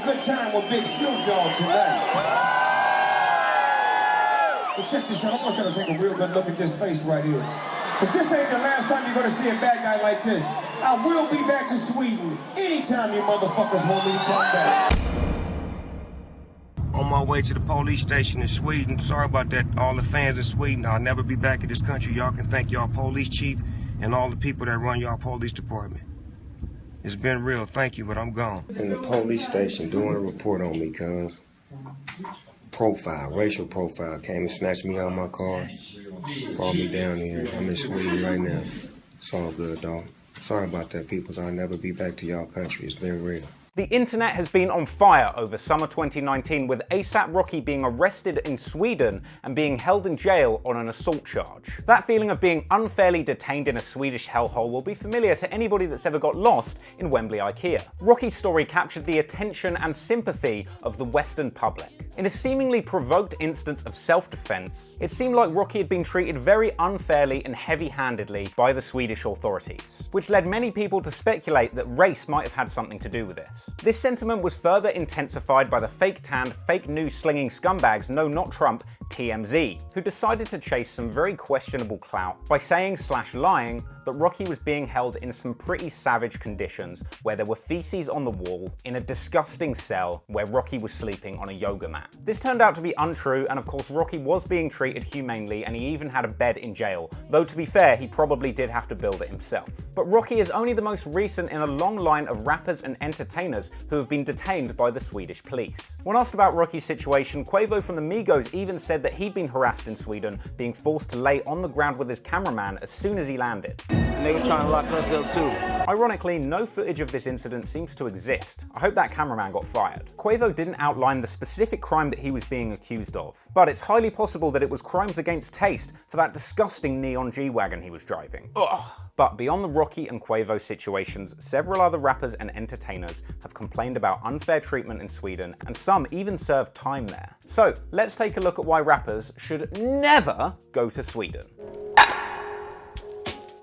a good time with Big Snoop Dogg tonight. But check this out. I want you to take a real good look at this face right here. Because this ain't the last time you're going to see a bad guy like this. I will be back to Sweden anytime you motherfuckers want me to come back. On my way to the police station in Sweden. Sorry about that, all the fans in Sweden. I'll never be back in this country. Y'all can thank y'all police chief and all the people that run y'all police department. It's been real, thank you, but I'm gone. In the police station doing a report on me, cuz. Racial profile, came and snatched me out of my car. Brought me down here. I'm in Sweden right now. It's all good, dog. Sorry about that, peoples. I'll never be back to y'all country. It's been real. The internet has been on fire over summer 2019 with ASAP Rocky being arrested in Sweden and being held in jail on an assault charge. That feeling of being unfairly detained in a Swedish hellhole will be familiar to anybody that's ever got lost in Wembley IKEA. Rocky's story captured the attention and sympathy of the Western public. In a seemingly provoked instance of self-defense, it seemed like Rocky had been treated very unfairly and heavy-handedly by the Swedish authorities, which led many people to speculate that race might have had something to do with this. This sentiment was further intensified by the fake-tanned, fake news-slinging scumbags No Not Trump, TMZ, who decided to chase some very questionable clout by saying/lying that Rocky was being held in some pretty savage conditions where there were feces on the wall in a disgusting cell where Rocky was sleeping on a yoga mat. This turned out to be untrue, and of course Rocky was being treated humanely and he even had a bed in jail, though to be fair he probably did have to build it himself. But Rocky is only the most recent in a long line of rappers and entertainers who have been detained by the Swedish police. When asked about Rocky's situation, Quavo from the Migos even said that he'd been harassed in Sweden, being forced to lay on the ground with his cameraman as soon as he landed. And they were trying to lock us up too. Ironically, no footage of this incident seems to exist. I hope that cameraman got fired. Quavo didn't outline the specific crime that he was being accused of, but it's highly possible that it was crimes against taste for that disgusting neon G-Wagon he was driving. Ugh. But beyond the Rocky and Quavo situations, several other rappers and entertainers have complained about unfair treatment in Sweden, and some even served time there. So let's take a look at why rappers should never go to Sweden.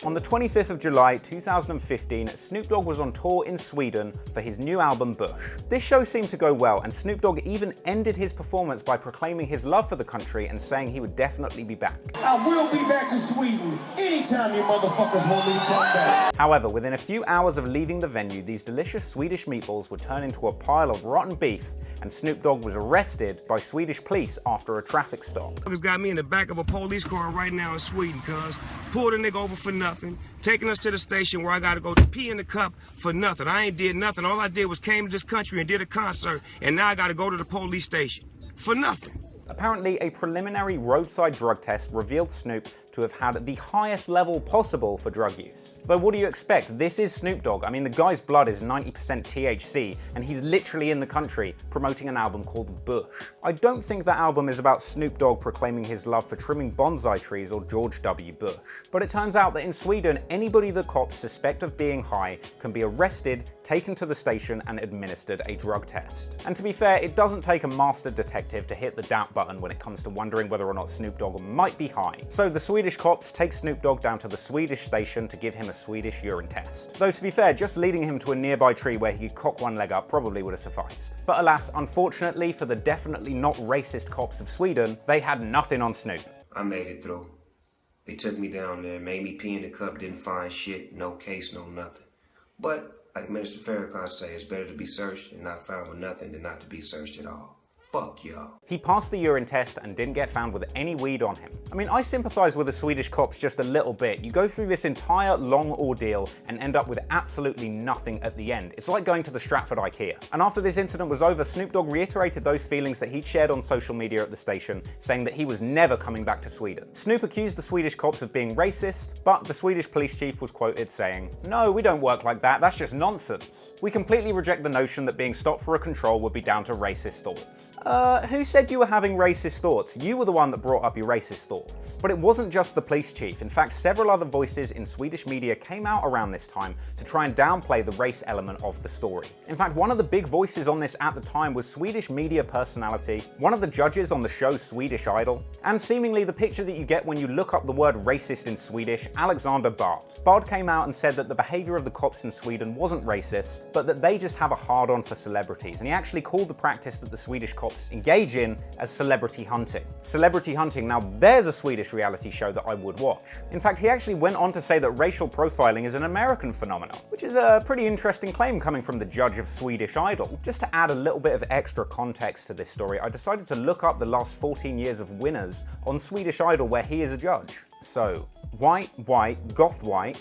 On the 25th of July 2015, Snoop Dogg was on tour in Sweden for his new album Bush. This show seemed to go well, and Snoop Dogg even ended his performance by proclaiming his love for the country and saying he would definitely be back. I will be back to Sweden anytime you motherfuckers want me to come back. However, within a few hours of leaving the venue, these delicious Swedish meatballs would turn into a pile of rotten beef, and Snoop Dogg was arrested by Swedish police after a traffic stop. Niggas got me in the back of a police car right now in Sweden, cuz. Pulled a nigga over for nothing, taking us to the station where I gotta go to pee in the cup for nothing. I ain't did nothing. All I did was came to this country and did a concert, and now I gotta go to the police station for nothing. Apparently, a preliminary roadside drug test revealed Snoop to have had the highest level possible for drug use. Though what do you expect? This is Snoop Dogg. I mean, the guy's blood is 90% THC, and he's literally in the country promoting an album called Bush. I don't think that album is about Snoop Dogg proclaiming his love for trimming bonsai trees or George W. Bush. But it turns out that in Sweden, anybody the cops suspect of being high can be arrested, taken to the station, and administered a drug test. And to be fair, it doesn't take a master detective to hit the doubt button when it comes to wondering whether or not Snoop Dogg might be high. So the Swedish cops take Snoop Dogg down to the Swedish station to give him a Swedish urine test. Though to be fair, just leading him to a nearby tree where he could cock one leg up probably would have sufficed. But alas, unfortunately for the definitely not racist cops of Sweden, they had nothing on Snoop. I made it through. They took me down there, made me pee in the cup, didn't find shit, no case, no nothing. But, like Minister Farrakhan say, it's better to be searched and not found with nothing than not to be searched at all. Fuck y'all. He passed the urine test and didn't get found with any weed on him. I mean, I sympathize with the Swedish cops just a little bit. You go through this entire long ordeal and end up with absolutely nothing at the end. It's like going to the Stratford IKEA. And after this incident was over, Snoop Dogg reiterated those feelings that he'd shared on social media at the station, saying that he was never coming back to Sweden. Snoop accused the Swedish cops of being racist, but the Swedish police chief was quoted saying, "No, we don't work like that, that's just nonsense. We completely reject the notion that being stopped for a control would be down to racist thoughts." Who said you were having racist thoughts? You were the one that brought up your racist thoughts. But it wasn't just the police chief. In fact, several other voices in Swedish media came out around this time to try and downplay the race element of the story. In fact, one of the big voices on this at the time was Swedish media personality, one of the judges on the show Swedish Idol, and seemingly the picture that you get when you look up the word racist in Swedish, Alexander Bard. Bard came out and said that the behavior of the cops in Sweden wasn't racist, but that they just have a hard-on for celebrities, and he actually called the practice that the Swedish cops engage in as celebrity hunting. Celebrity hunting, now there's a Swedish reality show that I would watch. In fact, he actually went on to say that racial profiling is an American phenomenon, which is a pretty interesting claim coming from the judge of Swedish Idol. Just to add a little bit of extra context to this story, I decided to look up the last 14 years of winners on Swedish Idol where he is a judge. So, white, goth white,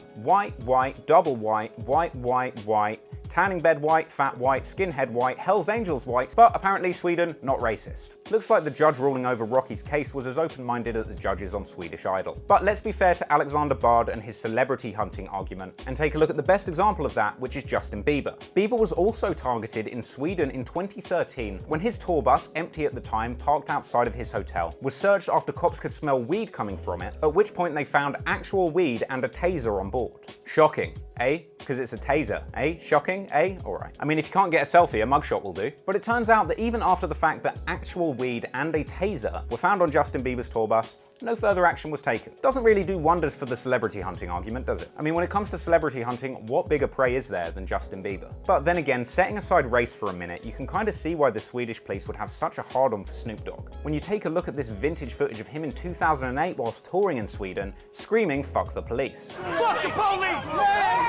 double white, tanning bed white, fat white, skinhead white, Hells Angels white, but apparently Sweden, not racist. Looks like the judge ruling over Rocky's case was as open-minded as the judges on Swedish Idol. But let's be fair to Alexander Bard and his celebrity hunting argument, and take a look at the best example of that, which is Justin Bieber. Bieber was also targeted in Sweden in 2013 when his tour bus, empty at the time, parked outside of his hotel, was searched after cops could smell weed coming from it, at which point they found actual weed and a taser on board. Shocking, eh? Because it's a taser, eh? Shocking, eh? Alright. I mean, if you can't get a selfie, a mugshot will do. But it turns out that even after the fact that actual weed and a taser were found on Justin Bieber's tour bus, no further action was taken. Doesn't really do wonders for the celebrity hunting argument, does it? I mean, when it comes to celebrity hunting, what bigger prey is there than Justin Bieber? But then again, setting aside race for a minute, you can kind of see why the Swedish police would have such a hard-on for Snoop Dogg. When you take a look at this vintage footage of him in 2008 whilst touring in Sweden, screaming, "Fuck the police." Fuck the police!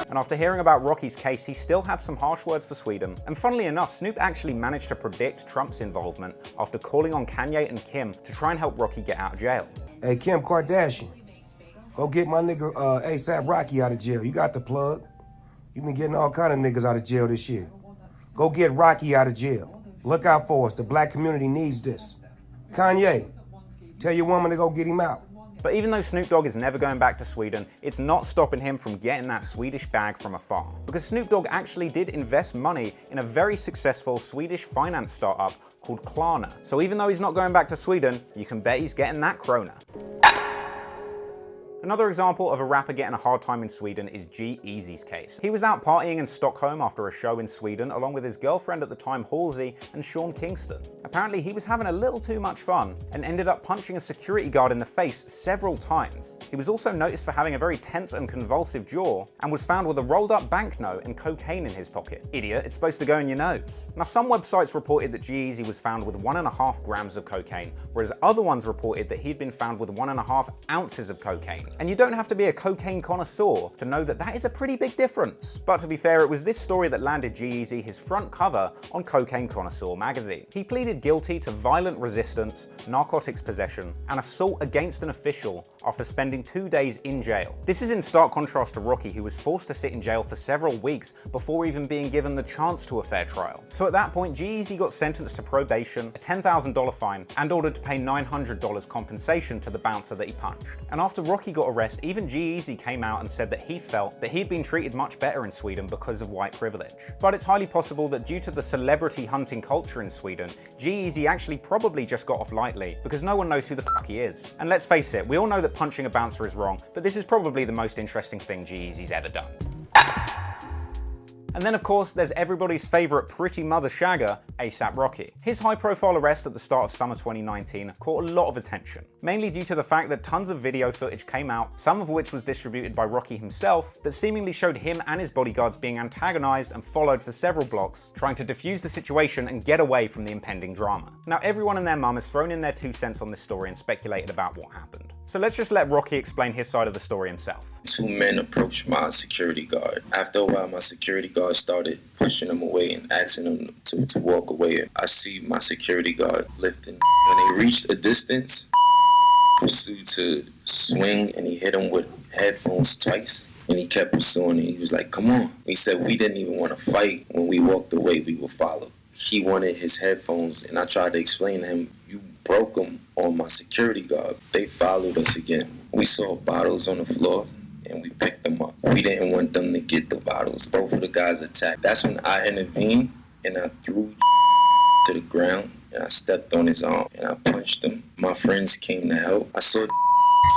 And after hearing about Rocky's case, he still had some harsh words for Sweden. And funnily enough, Snoop actually managed to predict Trump's involvement after calling on Kanye and Kim to try and help Rocky get out of jail. Hey, Kim Kardashian, go get my nigga ASAP Rocky out of jail. You got the plug. You been getting all kind of niggas out of jail this year. Go get Rocky out of jail. Look out for us. The black community needs this. Kanye, tell your woman to go get him out. But even though Snoop Dogg is never going back to Sweden, it's not stopping him from getting that Swedish bag from afar. Because Snoop Dogg actually did invest money in a very successful Swedish finance startup called Klarna. So even though he's not going back to Sweden, you can bet he's getting that krona. Another example of a rapper getting a hard time in Sweden is G-Eazy's case. He was out partying in Stockholm after a show in Sweden along with his girlfriend at the time Halsey and Sean Kingston. Apparently he was having a little too much fun and ended up punching a security guard in the face several times. He was also noticed for having a very tense and convulsive jaw and was found with a rolled up banknote and cocaine in his pocket. Idiot, it's supposed to go in your nose. Now some websites reported that G-Eazy was found with 1.5 grams of cocaine, whereas other ones reported that he'd been found with 1.5 ounces of cocaine. And you don't have to be a cocaine connoisseur to know that that is a pretty big difference. But to be fair, it was this story that landed G-Eazy his front cover on Cocaine Connoisseur magazine. He pleaded guilty to violent resistance, narcotics possession, and assault against an official after spending 2 days in jail. This is in stark contrast to Rocky, who was forced to sit in jail for several weeks before even being given the chance to a fair trial. So at that point, G-Eazy got sentenced to probation, a $10,000 fine, and ordered to pay $900 compensation to the bouncer that he punched. And after Rocky got arrested, even G-Eazy came out and said that he felt that he'd been treated much better in Sweden because of white privilege. But it's highly possible that due to the celebrity hunting culture in Sweden, G-Eazy actually probably just got off lightly because no one knows who the fuck he is. And let's face it, we all know that punching a bouncer is wrong, but this is probably the most interesting thing G-Eazy's ever done. And then of course, there's everybody's favorite pretty mother shagger, ASAP Rocky. His high-profile arrest at the start of summer 2019 caught a lot of attention, mainly due to the fact that tons of video footage came out, some of which was distributed by Rocky himself, that seemingly showed him and his bodyguards being antagonized and followed for several blocks, trying to defuse the situation and get away from the impending drama. Now, everyone and their mum has thrown in their 2 cents on this story and speculated about what happened. So let's just let Rocky explain his side of the story himself. 2 men approached my security guard. After a while, my security guard started pushing them away and asking them to walk away. I see my security guard lifting. When they reached a distance, pursued to swing, and he hit him with headphones twice. And he kept pursuing, and he was like, "Come on." He said, "We didn't even want to fight. When we walked away, we were followed." He wanted his headphones, and I tried to explain to him, "You broke them on my security guard." They followed us again. We saw bottles on the floor, and we picked them up. We didn't want them to get the bottles. Both of the guys attacked. That's when I intervened, and I threw to the ground, and I stepped on his arm and I punched him. My friends came to help. I saw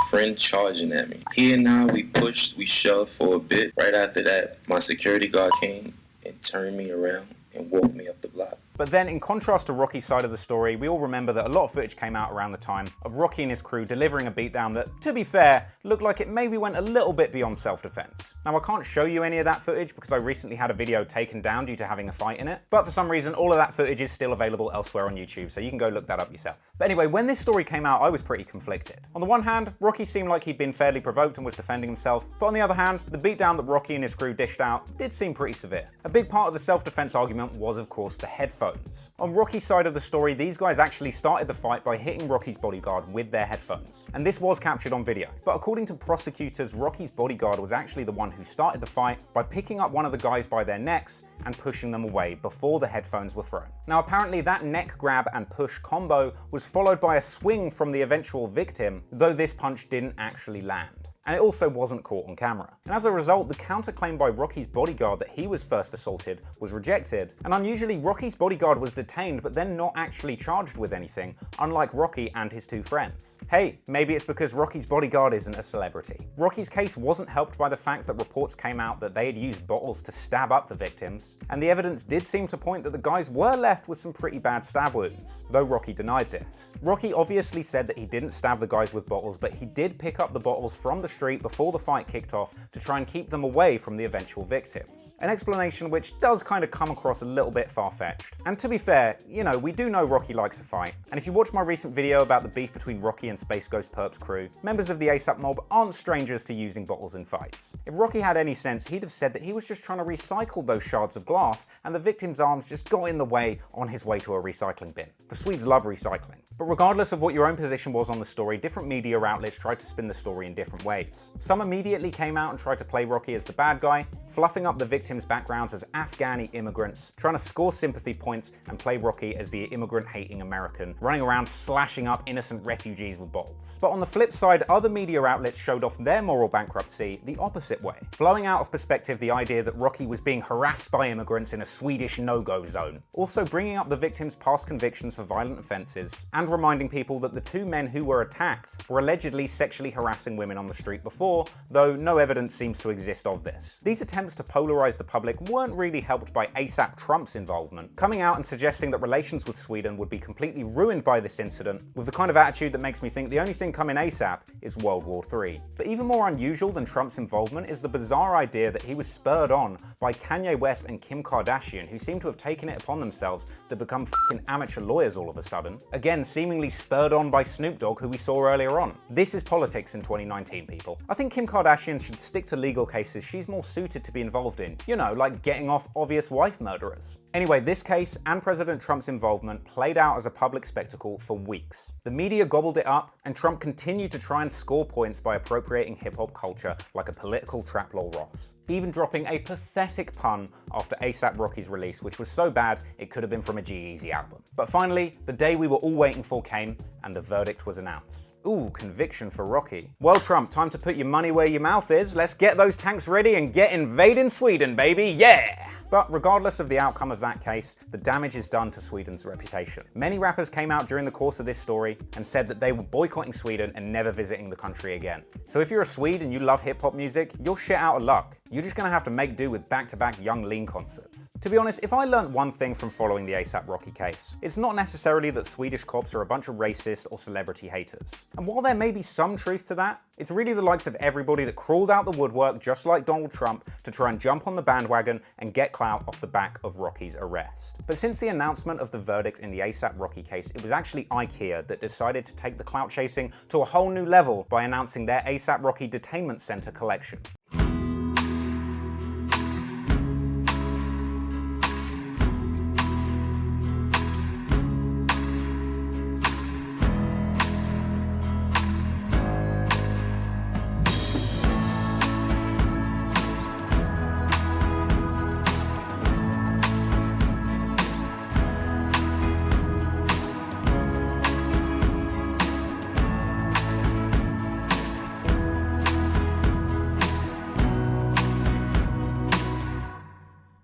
friend charging at me. He and I, we pushed, we shoved for a bit. Right after that, my security guard came and turned me around and walked me up the block. But then, in contrast to Rocky's side of the story, we all remember that a lot of footage came out around the time of Rocky and his crew delivering a beatdown that, to be fair, looked like it maybe went a little bit beyond self-defense. Now, I can't show you any of that footage because I recently had a video taken down due to having a fight in it, but for some reason, all of that footage is still available elsewhere on YouTube, so you can go look that up yourself. But anyway, when this story came out, I was pretty conflicted. On the one hand, Rocky seemed like he'd been fairly provoked and was defending himself, but on the other hand, the beatdown that Rocky and his crew dished out did seem pretty severe. A big part of the self-defense argument was, of course, the headphones. On Rocky's side of the story, these guys actually started the fight by hitting Rocky's bodyguard with their headphones. And this was captured on video. But according to prosecutors, Rocky's bodyguard was actually the one who started the fight by picking up one of the guys by their necks and pushing them away before the headphones were thrown. Now, apparently that neck grab and push combo was followed by a swing from the eventual victim, though this punch didn't actually land. And it also wasn't caught on camera. And as a result, the counterclaim by Rocky's bodyguard that he was first assaulted was rejected, and unusually Rocky's bodyguard was detained but then not actually charged with anything, unlike Rocky and his two friends. Hey, maybe it's because Rocky's bodyguard isn't a celebrity. Rocky's case wasn't helped by the fact that reports came out that they had used bottles to stab up the victims, and the evidence did seem to point that the guys were left with some pretty bad stab wounds, though Rocky denied this. Rocky obviously said that he didn't stab the guys with bottles, but he did pick up the bottles from the street before the fight kicked off to try and keep them away from the eventual victims. An explanation which does kind of come across a little bit far-fetched. And to be fair, you know, we do know Rocky likes a fight. And if you watch my recent video about the beef between Rocky and Space Ghost Perp's crew, members of the ASAP mob aren't strangers to using bottles in fights. If Rocky had any sense, he'd have said that he was just trying to recycle those shards of glass and the victim's arms just got in the way on his way to a recycling bin. The Swedes love recycling. But regardless of what your own position was on the story, different media outlets tried to spin the story in different ways. Some immediately came out and tried to play Rocky as the bad guy, fluffing up the victims' backgrounds as Afghani immigrants, trying to score sympathy points and play Rocky as the immigrant-hating American, running around slashing up innocent refugees with bottles. But on the flip side, other media outlets showed off their moral bankruptcy the opposite way, blowing out of perspective the idea that Rocky was being harassed by immigrants in a Swedish no-go zone, also bringing up the victims' past convictions for violent offences, and reminding people that the two men who were attacked were allegedly sexually harassing women on the street before, though no evidence seems to exist of this. These attempts to polarize the public weren't really helped by ASAP Trump's involvement, coming out and suggesting that relations with Sweden would be completely ruined by this incident, with the kind of attitude that makes me think the only thing coming ASAP is World War III. But even more unusual than Trump's involvement is the bizarre idea that he was spurred on by Kanye West and Kim Kardashian, who seem to have taken it upon themselves to become f***ing amateur lawyers all of a sudden. Again, seemingly spurred on by Snoop Dogg, who we saw earlier on. This is politics in 2019, people. I think Kim Kardashian should stick to legal cases she's more suited to be involved in. You know, like getting off obvious wife murderers. Anyway, this case and President Trump's involvement played out as a public spectacle for weeks. The media gobbled it up, and Trump continued to try and score points by appropriating hip-hop culture like a political trap-lol Ross, even dropping a pathetic pun after ASAP Rocky's release, which was so bad it could have been from a G-Eazy album. But finally, the day we were all waiting for came, and the verdict was announced. Ooh, conviction for Rocky. Well, Trump, time to put your money where your mouth is. Let's get those tanks ready and get invading Sweden, baby, yeah! But regardless of the outcome of that case, the damage is done to Sweden's reputation. Many rappers came out during the course of this story and said that they were boycotting Sweden and never visiting the country again. So if you're a Swede and you love hip-hop music, you're shit out of luck. You're just gonna have to make do with back-to-back Young Lean concerts. To be honest, if I learned one thing from following the ASAP Rocky case, it's not necessarily that Swedish cops are a bunch of racist or celebrity haters. And while there may be some truth to that, it's really the likes of everybody that crawled out the woodwork just like Donald Trump to try and jump on the bandwagon and get clout off the back of Rocky's arrest. But since the announcement of the verdict in the ASAP Rocky case, it was actually IKEA that decided to take the clout chasing to a whole new level by announcing their ASAP Rocky Detainment Center collection.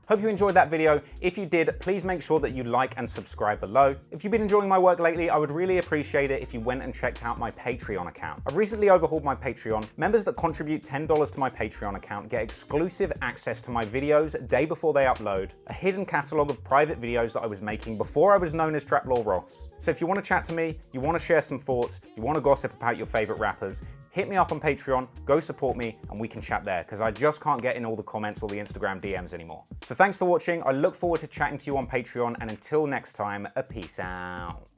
Hope you enjoyed that video. If you did, please make sure that you like and subscribe below. If you've been enjoying my work lately, I would really appreciate it if you went and checked out my Patreon account. I've recently overhauled my Patreon. Members that contribute $10 to my Patreon account get exclusive access to my videos day before they upload, a hidden catalog of private videos that I was making before I was known as Traplaw Ross. So if you want to chat to me, you want to share some thoughts, you want to gossip about your favorite rappers, hit me up on Patreon, go support me, and we can chat there, because I just can't get in all the comments or the Instagram DMs anymore. So thanks for watching. I look forward to chatting to you on Patreon, and until next time, a peace out.